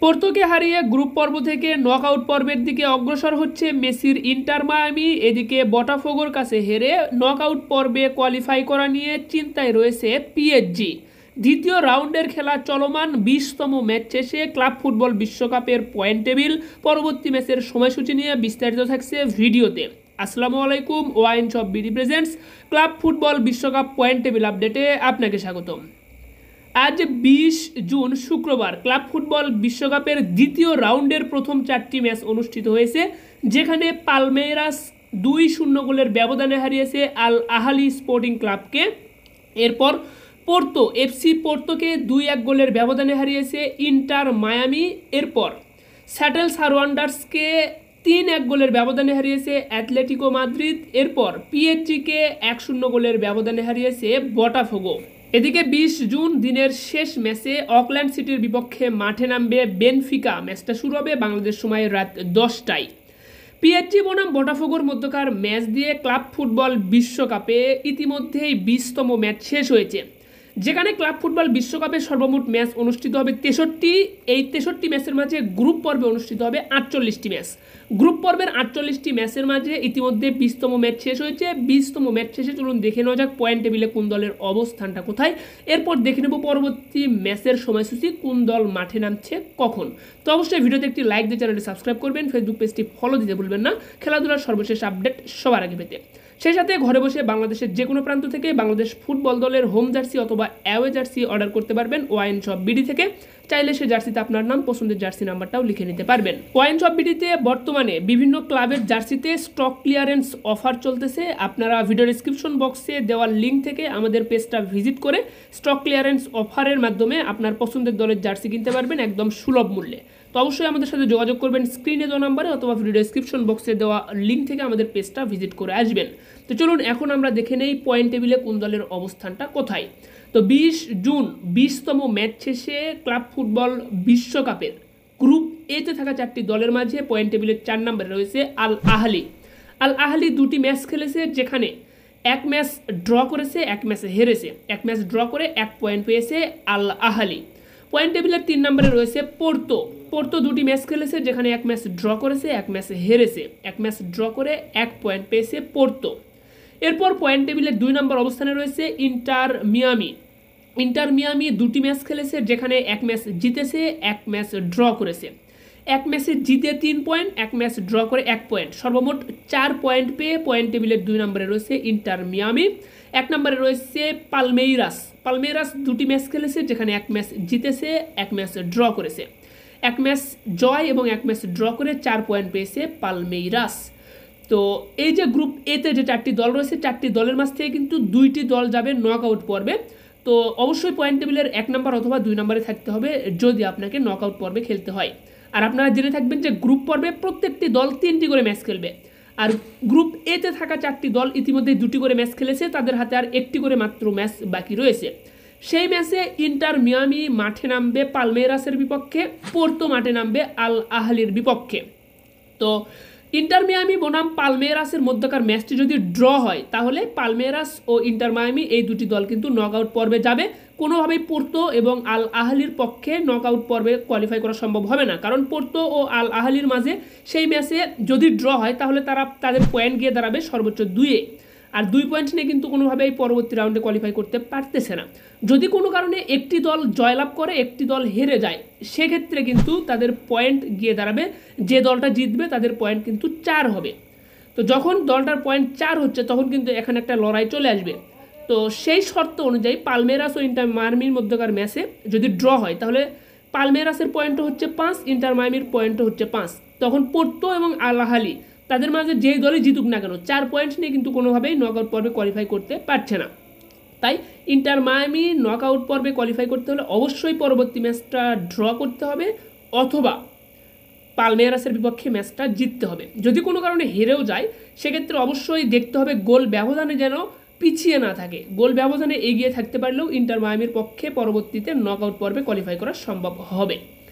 পোর্তোকে হারিয়ে গ্রুপ পর্ব থেকে নকআউট পর্বের দিকে অগ্রসর হচ্ছে মেসির ইন্টার মায়ামি। এদিকে বোটাফোগোর কাছে হেরে নকআউট পর্বে কোয়ালিফাই করা নিয়ে চিন্তায় রয়েছে পিএসজি। দ্বিতীয় রাউন্ডের খেলা চলমান, 20তম ম্যাচ শেষে ক্লাব ফুটবল বিশ্বকাপের পয়েন্ট টেবিল, পরবর্তী ম্যাচের সময়সূচি নিয়ে বিস্তারিত থাকছে ভিডিওতে। আসসালামু আলাইকুম, wine shop BD presents club football বিশ্বকাপ পয়েন্ট টেবিল আপডেটে আপনাকে স্বাগতম। আজ 20 জুন শুক্রবার ক্লাব ফুটবল বিশ্বকাপের দ্বিতীয় রাউন্ডের প্রথম 4টি ম্যাচ অনুষ্ঠিত হয়েছে, যেখানে পালমেইরাস 2-0 গোলের ব্যবধানে হারিয়েছে আল আহালি স্পোর্টিং ক্লাবকে। এরপর পোর্তো এফসি পোর্তোকে 2-1 গোলের ব্যবধানে হারিয়েছে ইন্টার মায়ামি। এরপর স্যাটেল সারওয়ান্ডার্সকে 3-1 গোলের ব্যবধানে হারিয়েছে অ্যাটলেটিকো মাদ্রিদ। এরপর পিএসজিকে 1-0 গোলের ব্যবধানে হারিয়েছে বোটাফোগো। এদিকে 20 জুন দিনের শেষ ম্যাচে অকল্যান্ড সিটির বিপক্ষে মাঠে নামবে বেনফিকা। ম্যাচটা শুরু হবে বাংলাদেশ সময় রাত 10টায়। পিএসজি বনাম বোটাফোগোর মধ্যকার ম্যাচ দিয়ে ক্লাব ফুটবল বিশ্বকাপে ইতিমধ্যেই 20তম ম্যাচ শেষ হয়েছে, যেখানে ক্লাব ফুটবল বিশ্বকাপের সর্বমোট ম্যাচ অনুষ্ঠিত হবে 63। এই 63 ম্যাচের মাঝে গ্রুপ পর্বে অনুষ্ঠিত হবে 48টি ম্যাচ। গ্রুপ পর্বের 48টি ম্যাচের মাঝে ইতিমধ্যে 20তম ম্যাচ শেষ হয়েছে। 20তম ম্যাচ শেষে চলুন দেখে নেওয়া যাক পয়েন্ট টেবিলে কোন দলের অবস্থানটা কোথায়। এরপর দেখে নেব পরবর্তী ম্যাচের সময়সূচি, কোন দল মাঠে নামছে কখন। তো অবশ্যই ভিডিওতে একটি লাইক দিয়ে চ্যানেলটি সাবস্ক্রাইব করবেন, ফেসবুক পেজটি ফলো দিতে ভুলবেন না খেলাধুলার সর্বশেষ আপডেট সবার আগে পেতে। সেই সাথে ঘরে বসে বাংলাদেশের যে কোনো প্রান্ত থেকে বাংলাদেশ ফুটবল দলের হোম জার্সি অথবা অ্যাওয়ে জার্সি অর্ডার করতে পারবেন ওয়াইন শপ বিডি থেকে। চাইলে সে জার্সিতে আপনার নাম, পছন্দের জার্সি নাম্বারটাও লিখে নিতে পারবেন। ওয়াইন শপ বিডিতে বর্তমানে বিভিন্ন ক্লাবের জার্সিতে স্টক ক্লিয়ারেন্স অফার চলতেছে। আপনারা ভিডিও ডিসক্রিপশন বক্সে দেওয়ার লিঙ্ক থেকে আমাদের পেজটা ভিজিট করে স্টক ক্লিয়ারেন্স অফারের মাধ্যমে আপনার পছন্দের দলের জার্সি কিনতে পারবেন একদম সুলভ মূল্যে। তো অবশ্যই আমাদের সাথে যোগাযোগ করবেন স্ক্রিনে দেওয়া নাম্বারে অথবা ভিডিও ডিসক্রিপশন বক্সে দেওয়া লিঙ্ক থেকে আমাদের পেজটা ভিজিট করে আসবেন। তো চলুন এখন আমরা দেখে নেই পয়েন্ট টেবিলে কোন দলের অবস্থানটা কোথায়। তো 20 জুন 20তম ম্যাচ শেষে ক্লাব ফুটবল বিশ্বকাপের গ্রুপ এতে থাকা 4টি দলের মাঝে পয়েন্ট টেবিলের 4 নম্বরে রয়েছে আল আহালি। আল আহালি 2টি ম্যাচ খেলেছে, যেখানে এক ম্যাচ ড্র করেছে, এক ম্যাচে হেরেছে। এক ম্যাচ ড্র করে 1 পয়েন্ট পেয়েছে আল আহালি। পয়েন্ট টেবিলের 3 নম্বরে রয়েছে পোর্তো। পোর্তো 2টি ম্যাচ খেলেছে, যেখানে এক ম্যাচ ড্র করেছে, এক ম্যাচে হেরেছে। এক ম্যাচ ড্র করে 1 পয়েন্ট পেয়েছে পোর্তো। এরপর পয়েন্ট টেবিলের 2 নম্বর অবস্থানে রয়েছে ইন্টার মিয়ামি। ইন্টার মিয়ামি 2টি ম্যাচ খেলেছে, যেখানে এক ম্যাচ জিতেছে, এক ম্যাচ ড্র করেছে। এক ম্যাচে জিতে 3 পয়েন্ট, এক ম্যাচ ড্র করে 1 পয়েন্ট, সর্বমোট 4 পয়েন্ট পেয়ে পয়েন্ট টেবিলের 2 নম্বরে রয়েছে ইন্টার মিয়ামি। 1 নম্বরে রয়েছে পালমেইরাস। পালমেইরাস 2টি ম্যাচ খেলেছে, যেখানে এক ম্যাচ জিতেছে, এক ম্যাচ ড্র করেছে। এক ম্যাচ জয় এবং এক ম্যাচ ড্র করে 4 পয়েন্ট পেয়েছে পালমেইরাস। তো এই যে গ্রুপ এতে যে 4টি দল রয়েছে, 4টি দলের মাঝ থেকে কিন্তু 2টি দল যাবে নকআউট পর্বে। তো অবশ্যই পয়েন্ট টেবিলের 1 নম্বর অথবা 2 নম্বরে থাকতে হবে যদি আপনাকে নকআউট পর্বে খেলতে হয়। আর আপনারা জেনে থাকবেন যে গ্রুপ পর্বে প্রত্যেকটি দল 3টি করে ম্যাচ খেলবে। আর গ্রুপ এতে থাকা 4টি দল ইতিমধ্যে 2টি করে ম্যাচ খেলেছে, তাদের হাতে আর 1টি করে মাত্র ম্যাচ বাকি রয়েছে। সেই ম্যাচে ইন্টার মিয়ামি মাঠে নামবে পালমেইরাসের বিপক্ষে, পোর্তো মাঠে নামবে আল আহালির বিপক্ষে। তো ইন্টার মিয়ামি বনাম পালমেইরাসের মধ্যকার ম্যাচটি যদি ড্র হয়, তাহলে পালমেইরাস ও ইন্টার মিয়ামি এই 2টি দল কিন্তু নকআউট পর্বে যাবে। কোনোভাবেই পোর্তো এবং আল আহালির পক্ষে নকআউট পর্বে কোয়ালিফাই করা সম্ভব হবে না, কারণ পোর্তো ও আল আহালির মাঝে সেই ম্যাচে যদি ড্র হয় তাহলে তাদের পয়েন্ট গিয়ে দাঁড়াবে সর্বোচ্চ 2-এ। আর 2 পয়েন্ট নিয়ে কিন্তু কোনোভাবেই পরবর্তী রাউন্ডে কোয়ালিফাই করতে পারতেছে না। যদি কোনো কারণে একটি দল জয়লাভ করে, একটি দল হেরে যায়, সেক্ষেত্রে কিন্তু তাদের পয়েন্ট গিয়ে দাঁড়াবে, যে দলটা জিতবে তাদের পয়েন্ট কিন্তু 4 হবে। তো যখন দলটার পয়েন্ট 4 হচ্ছে, তখন কিন্তু এখানে একটা লড়াই চলে আসবে। তো সেই শর্ত অনুযায়ী পালমেইরাস ও ইন্টার মায়ামির মধ্যকার ম্যাচে যদি ড্র হয়, তাহলে পালমেইরাসের পয়েন্টও হচ্ছে 5, ইন্টার মায়ামির পয়েন্টও হচ্ছে 5। তখন পোর্তো এবং আল আহালি তাদের মাঝে যেই দলই জিতুক না কেন, 4 পয়েন্ট নিয়ে কিন্তু কোনোভাবেই নকআউট পর্বে কোয়ালিফাই করতে পারছে না। তাই ইন্টার মায়ামি নকআউট পর্বে কোয়ালিফাই করতে হলে অবশ্যই পরবর্তী ম্যাচটা ড্র করতে হবে অথবা পালমেইরাসের বিপক্ষে ম্যাচটা জিততে হবে। যদি কোনো কারণে হেরেও যায়, সেক্ষেত্রে অবশ্যই দেখতে হবে গোল ব্যবধানে যেন পিছিয়ে না থাকে। গোল ব্যবধানে এগিয়ে থাকতে পারলেও ইন্টার মায়ামির পক্ষে পরবর্তীতে নকআউট পর্বে কোয়ালিফাই করা সম্ভব হবে।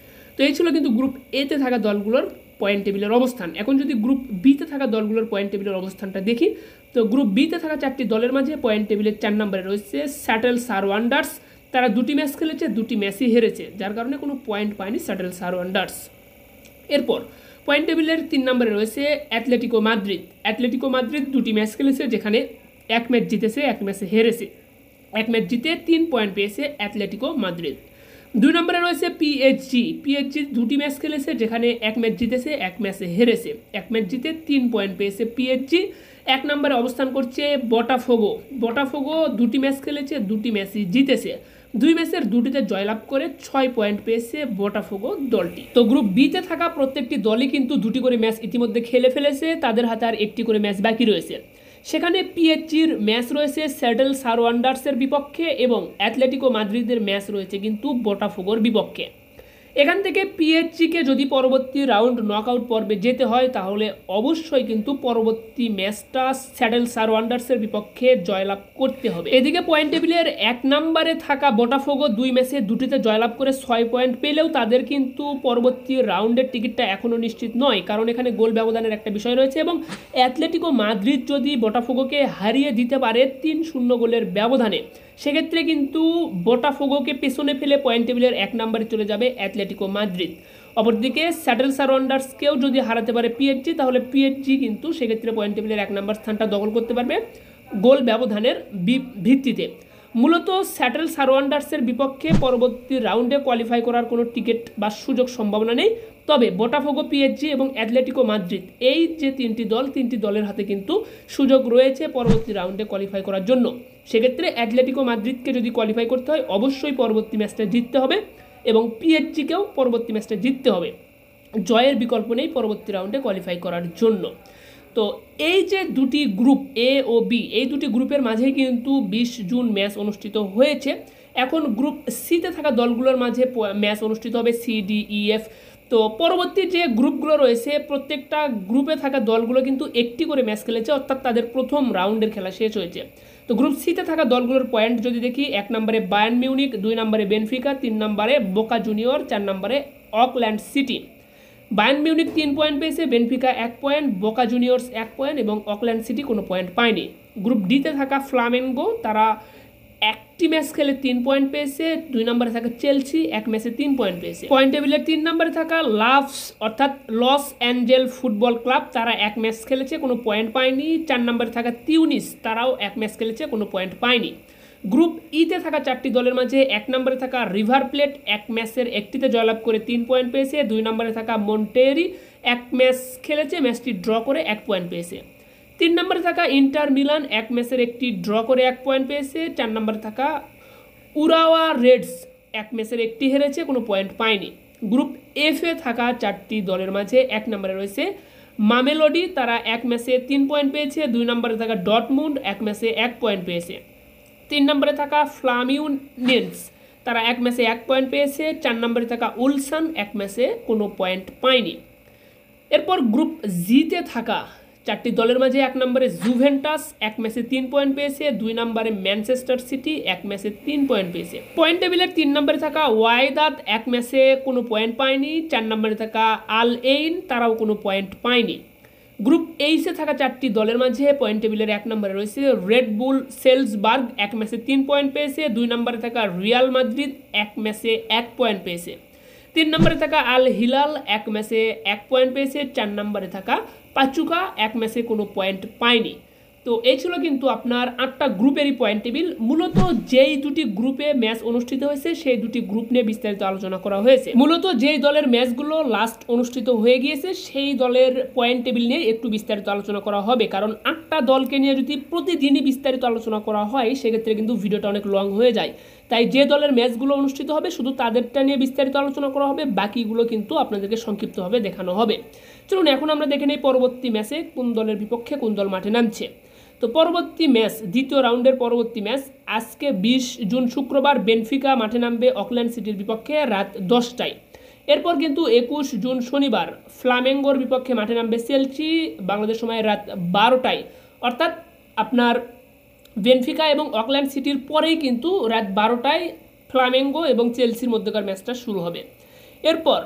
তো এই ছিল কিন্তু গ্রুপ এতে থাকা দলগুলোর পয়েন্ট টেবিলের অবস্থান। এখন যদি গ্রুপ বিতে থাকা দলগুলোর পয়েন্ট টেবিলের অবস্থানটা দেখি, তো গ্রুপ বিতে থাকা 4টি দলের মাঝে পয়েন্ট টেবিলের 4 নম্বরে রয়েছে স্যাটেল সারওয়ান্ডার্স। তারা 2টি ম্যাচ খেলেছে, 2টি ম্যাচই হেরেছে, যার কারণে কোনো পয়েন্ট পায়নি স্যাটেল সারওয়ান্ডার্স। এরপর পয়েন্ট টেবিলের 3 নম্বরে রয়েছে অ্যাথলেটিকো মাদ্রিদ। অ্যাথলেটিকো মাদ্রিদ 2টি ম্যাচ খেলেছে, যেখানে 1 ম্যাচ জিতেছে, 1 ম্যাচে হেরেছে। 1 ম্যাচ জিতে 3 পয়েন্ট পেয়েছে অ্যাথলেটিকো মাদ্রিদ। 2 নম্বরে রয়েছে পিএসজি। পিএসজি 2টি ম্যাচ খেলেছে, যেখানে 1 ম্যাচ জিতেছে, 1 ম্যাচে হেরেছে। 1 ম্যাচ জিতে 3 পয়েন্ট পেয়েছে পিএসজি। 1 নম্বরে অবস্থান করছে বোটাফোগো। বোটাফোগো 2টি ম্যাচ খেলেছে, 2টি ম্যাচই জিতেছে। 2 ম্যাচের 2টিতে জয়লাভ করে 6 পয়েন্ট পেয়েছে বোটাফোগো দলটি। তো গ্রুপ বিতে থাকা প্রত্যেকটি দলই কিন্তু 2টি করে ম্যাচ ইতিমধ্যে খেলে ফেলেছে, তাদের হাতে আর 1টি করে ম্যাচ বাকি রয়েছে। সেখানে পিএসজির ম্যাচ রয়েছে স্যাটেল সারওয়ান্ডার্সের বিপক্ষে এবং অ্যাথলেটিকো মাদ্রিদের ম্যাচ রয়েছে কিন্তু বোটাফোগোর বিপক্ষে। এখান থেকে পিএসজিকে যদি পরবর্তী রাউন্ড নকআউট পর্বে যেতে হয়, তাহলে অবশ্যই কিন্তু পরবর্তী ম্যাচটা স্যাটেল সারওয়ান্ডার্সের বিপক্ষে জয়লাভ করতে হবে। এদিকে পয়েন্ট টেবিলের 1 নম্বরে থাকা বোটাফোগো 2 ম্যাচে 2টিতে জয়লাভ করে 6 পয়েন্ট পেলেও তাদের কিন্তু পরবর্তী রাউন্ডের টিকিটটা এখনও নিশ্চিত নয়, কারণ এখানে গোল ব্যবধানের একটা বিষয় রয়েছে এবং অ্যাথলেটিকো মাদ্রিদ যদি বোটাফোগোকে হারিয়ে দিতে পারে 3-0 গোলের ব্যবধানে, সেক্ষেত্রে কিন্তু বোটাফোগোকে পেছনে ফেলে পয়েন্ট টেবিলের 1 নম্বরে চলে যাবে অ্যাথলেটিকো মাদ্রিদ। অপরদিকে স্যাটেল সারওয়ান্ডার্সকেও যদি হারাতে পারে পিএসজি, তাহলে পিএসজি কিন্তু সেক্ষেত্রে পয়েন্ট টেবিলের 1 নম্বর স্থানটা দখল করতে পারবে গোল ব্যবধানের ভিত্তিতে। মূলত স্যাটেল সারওয়ান্ডার্সের বিপক্ষে পরবর্তী রাউন্ডে কোয়ালিফাই করার কোনো টিকিট বা সুযোগ সম্ভাবনা নেই। তবে বোটাফোগো, পিএসজি এবং অ্যাথলেটিকো মাদ্রিদ, এই যে 3টি দল, 3টি দলের হাতে কিন্তু সুযোগ রয়েছে পরবর্তী রাউন্ডে কোয়ালিফাই করার জন্য। সেক্ষেত্রে অ্যাথলেটিকো মাদ্রিদকে যদি কোয়ালিফাই করতে হয়, অবশ্যই পরবর্তী ম্যাচটা জিততে হবে এবং পিএসজিকেও পরবর্তী ম্যাচটা জিততে হবে। জয়ের বিকল্প নেই পরবর্তী রাউন্ডে কোয়ালিফাই করার জন্য। তো এই যে 2টি গ্রুপ এ ও বি, এই 2টি গ্রুপের মাঝেই কিন্তু 20 জুন ম্যাচ অনুষ্ঠিত হয়েছে। এখন গ্রুপ সিতে থাকা দলগুলোর মাঝে ম্যাচ অনুষ্ঠিত হবে সি, ডি, ই, এফ। তো পরবর্তী যে গ্রুপগুলো রয়েছে, প্রত্যেকটা গ্রুপে থাকা দলগুলো কিন্তু 1টি করে ম্যাচ খেলেছে, অর্থাৎ তাদের প্রথম রাউন্ডের খেলা শেষ হয়েছে। তো গ্রুপ সিতে থাকা দলগুলোর পয়েন্ট যদি দেখি, 1 নম্বরে বায়ার্ন মিউনিক, 2 নম্বরে বেনফিকা, 3 নম্বরে বোকা জুনিয়র, 4 নম্বরে Auckland City. Bayern Munich 3 point পেয়েছে, Benfica 1 point, Boca Juniors 1 point এবং অকল্যান্ড সিটি কোনো পয়েন্ট পায়নি। গ্রুপ ডিতে থাকা ফ্লামেঙ্গো, তারা 1টি ম্যাচ খেলে 3 পয়েন্ট পেয়েছে। 2 নম্বরে থাকা চেলসি 1 ম্যাচে 3 পয়েন্ট পেয়েছে। পয়েন্ট টেবিলের 3 নম্বরে থাকা লাভস অর্থাৎ লস অ্যাঞ্জেল ফুটবল ক্লাব, তারা 1 ম্যাচ খেলেছে, কোনো পয়েন্ট পায়নি। 4 নম্বরে থাকা তিউনিস, তারাও 1 ম্যাচ খেলেছে, কোনো পয়েন্ট পায়নি। গ্রুপ ইতে থাকা 4টি দলের মাঝে 1 নম্বরে থাকা রিভার প্লেট 1 ম্যাচের 1টিতে জয়লাভ করে 3 পয়েন্ট পেয়েছে। 2 নম্বরে থাকা মন্টেরি 1 ম্যাচ খেলেছে, ম্যাচটি ড্র করে 1 পয়েন্ট পেয়েছে। 3 নম্বরে থাকা ইন্টার মিলান 1 ম্যাচের 1টি ড্র করে 1 পয়েন্ট পেয়েছে। 4 নম্বরে থাকা উরাওয়া রেডস 1 ম্যাচের 1টি হেরেছে, কোনো পয়েন্ট পায়নি। গ্রুপ এফে থাকা 4টি দলের মাঝে 1 নম্বরে রয়েছে মামেলোডি, তারা 1 ম্যাচে 3 পয়েন্ট পেয়েছে। 2 নম্বরে থাকা ডটমুন্ড 1 ম্যাচে 1 পয়েন্ট পেয়েছে। 3 নম্বরে থাকা ফ্লামিউনেন্স, তারা 1 ম্যাচে 1 পয়েন্ট পেয়েছে। 4 নম্বরে থাকা উলসান 1 ম্যাচে কোনো পয়েন্ট পায়নি। এরপর গ্রুপ জিতে থাকা 4টি দলের মাঝে 1 নম্বরে জুভেন্টাস 1 ম্যাচে 3 পয়েন্ট পেয়েছে। 2 নম্বরে ম্যানচেস্টার সিটি 1 ম্যাচে 3 পয়েন্ট পেয়েছে। পয়েন্ট টেবিলের 3 নম্বরে থাকা ওয়াইদাদ 1 ম্যাচে কোনো পয়েন্ট পায়নি। 4 নম্বরে থাকা আল এইন, তারাও কোনো পয়েন্ট পায়নি। গ্রুপ এইচে থাকা 4টি দলের মাঝে পয়েন্ট টেবিলের 1 নম্বরে রয়েছে রেড বুল সেলসবার্গ 1 ম্যাচে 3 পয়েন্ট পেয়েছে। 2 নম্বরে থাকা রিয়াল মাদ্রিদ 1 ম্যাচে 1 পয়েন্ট পেয়েছে। 3 নম্বরে থাকা আল হিলাল 1 ম্যাচে 1 পয়েন্ট পেয়েছে। 4 নম্বরে থাকা পাচুকা 1 ম্যাচে কোনো পয়েন্ট পায়নি। তো এই ছিল কিন্তু আপনার 8টা গ্রুপেরই পয়েন্ট টেবিল। মূলত যেই 2টি গ্রুপে ম্যাচ অনুষ্ঠিত হয়েছে, সেই 2টি গ্রুপ নিয়ে বিস্তারিত আলোচনা করা হয়েছে। মূলত যেই দলের ম্যাচগুলো লাস্ট অনুষ্ঠিত হয়ে গিয়েছে, সেই দলের পয়েন্ট টেবিল নিয়ে একটু বিস্তারিত আলোচনা করা হবে, কারণ 8টা দলকে নিয়ে যদি প্রতিদিনই বিস্তারিত আলোচনা করা হয়, সেক্ষেত্রে কিন্তু ভিডিওটা অনেক লং হয়ে যায়। তাই যে দলের ম্যাচগুলো অনুষ্ঠিত হবে, শুধু তাদেরটা নিয়ে বিস্তারিত আলোচনা করা হবে, বাকিগুলো কিন্তু আপনাদেরকে সংক্ষিপ্তভাবে দেখানো হবে। চলুন এখন আমরা দেখে নেই পরবর্তী ম্যাচে কোন দলের বিপক্ষে কোন দল মাঠে নামছে। তো পরবর্তী ম্যাচ, দ্বিতীয় রাউন্ডের পরবর্তী ম্যাচ আজকে 20 জুন শুক্রবার বেনফিকা মাঠে নামবে অকল্যান্ড সিটির বিপক্ষে রাত 10টায়। এরপর কিন্তু 21 জুন শনিবার ফ্লামেঙ্গোর বিপক্ষে মাঠে নামবে চেলসি বাংলাদেশ সময় রাত 12টায়। অর্থাৎ আপনার বেনফিকা এবং অকল্যান্ড সিটির পরেই কিন্তু রাত 12টায় ফ্লামেঙ্গো এবং চেলসির মধ্যকার ম্যাচটা শুরু হবে। এরপর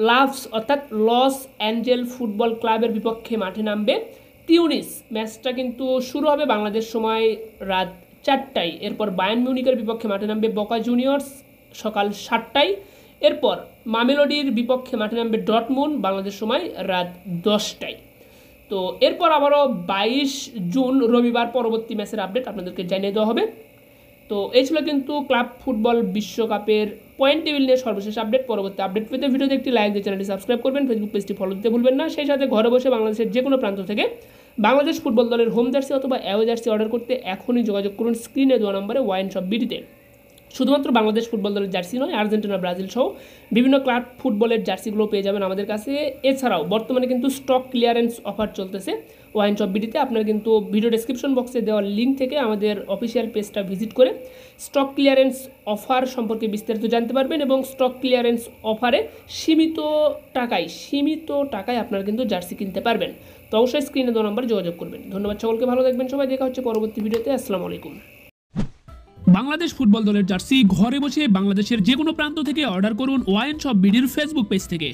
লাভস অর্থাৎ লস অ্যাঞ্জেল ফুটবল ক্লাবের বিপক্ষে মাঠে নামবে তিউনিস। ম্যাচটা কিন্তু শুরু হবে বাংলাদেশ সময় রাত 4টায়। এরপর বায়ার্ন মিউনিখের বিপক্ষে মাঠে নামবে বোকা জুনিয়র্স সকাল 7টায়। এরপর মামেলোডির বিপক্ষে মাঠে নামবে ডর্টমুন্ড বাংলাদেশ সময় রাত 10টায়। তো এরপর আবারও 22 জুন রবিবার পরবর্তী ম্যাচের আপডেট আপনাদেরকে জানিয়ে দেওয়া হবে। তো এই ছিল কিন্তু ক্লাব ফুটবল বিশ্বকাপের পয়েন্ট টেবিল নিয়ে সর্বশেষ আপডেট। পরবর্তী আপডেট পেতে ভিডিওতে একটি লাইক দিয়ে চ্যানেলটি সাবস্ক্রাইব করবেন, ফেসবুক পেজটি ফলো দিতে ভুলবেন না। সেই সাথে ঘরে বসে বাংলাদেশের যে কোনো প্রান্ত থেকে বাংলাদেশ ফুটবল দলের হোম জার্সি অথবা অ্যাওয়ে জার্সি অর্ডার করতে এখনই যোগাযোগ করুন স্ক্রিনে দেওয়া নম্বরে ওয়াইন শপ বিডিতে। শুধুমাত্র বাংলাদেশ ফুটবল দলের জার্সি নয়, আর্জেন্টিনা, ব্রাজিল সহ বিভিন্ন ক্লাব ফুটবলের জার্সিগুলো পেয়ে যাবেন আমাদের কাছে। এছাড়াও বর্তমানে কিন্তু স্টক ক্লিয়ারেন্স অফার চলতেছে ওয়াইন শপ বিডিতে। আপনারা কিন্তু ভিডিও ডেসক্রিপশন বক্সে দেওয়ার লিঙ্ক থেকে আমাদের অফিসিয়াল পেজটা ভিজিট করে স্টক ক্লিয়ারেন্স অফার সম্পর্কে বিস্তারিত জানতে পারবেন এবং স্টক ক্লিয়ারেন্স অফারে সীমিত টাকায় আপনারা কিন্তু জার্সি কিনতে পারবেন। তো অবশ্যই স্ক্রিনে দেওয়া নম্বরে যোগাযোগ করবেন। ধন্যবাদ সকলকে, ভালো থাকবেন সবাই। দেখা হচ্ছে পরবর্তী ভিডিওতে। আসসালামু আলাইকুম। বাংলাদেশ ফুটবল দলের জার্সি ঘরে বসে বাংলাদেশের যে কোনো প্রান্ত থেকে অর্ডার করুন ওয়াইন শপ বিডির ফেসবুক পেজ থেকে।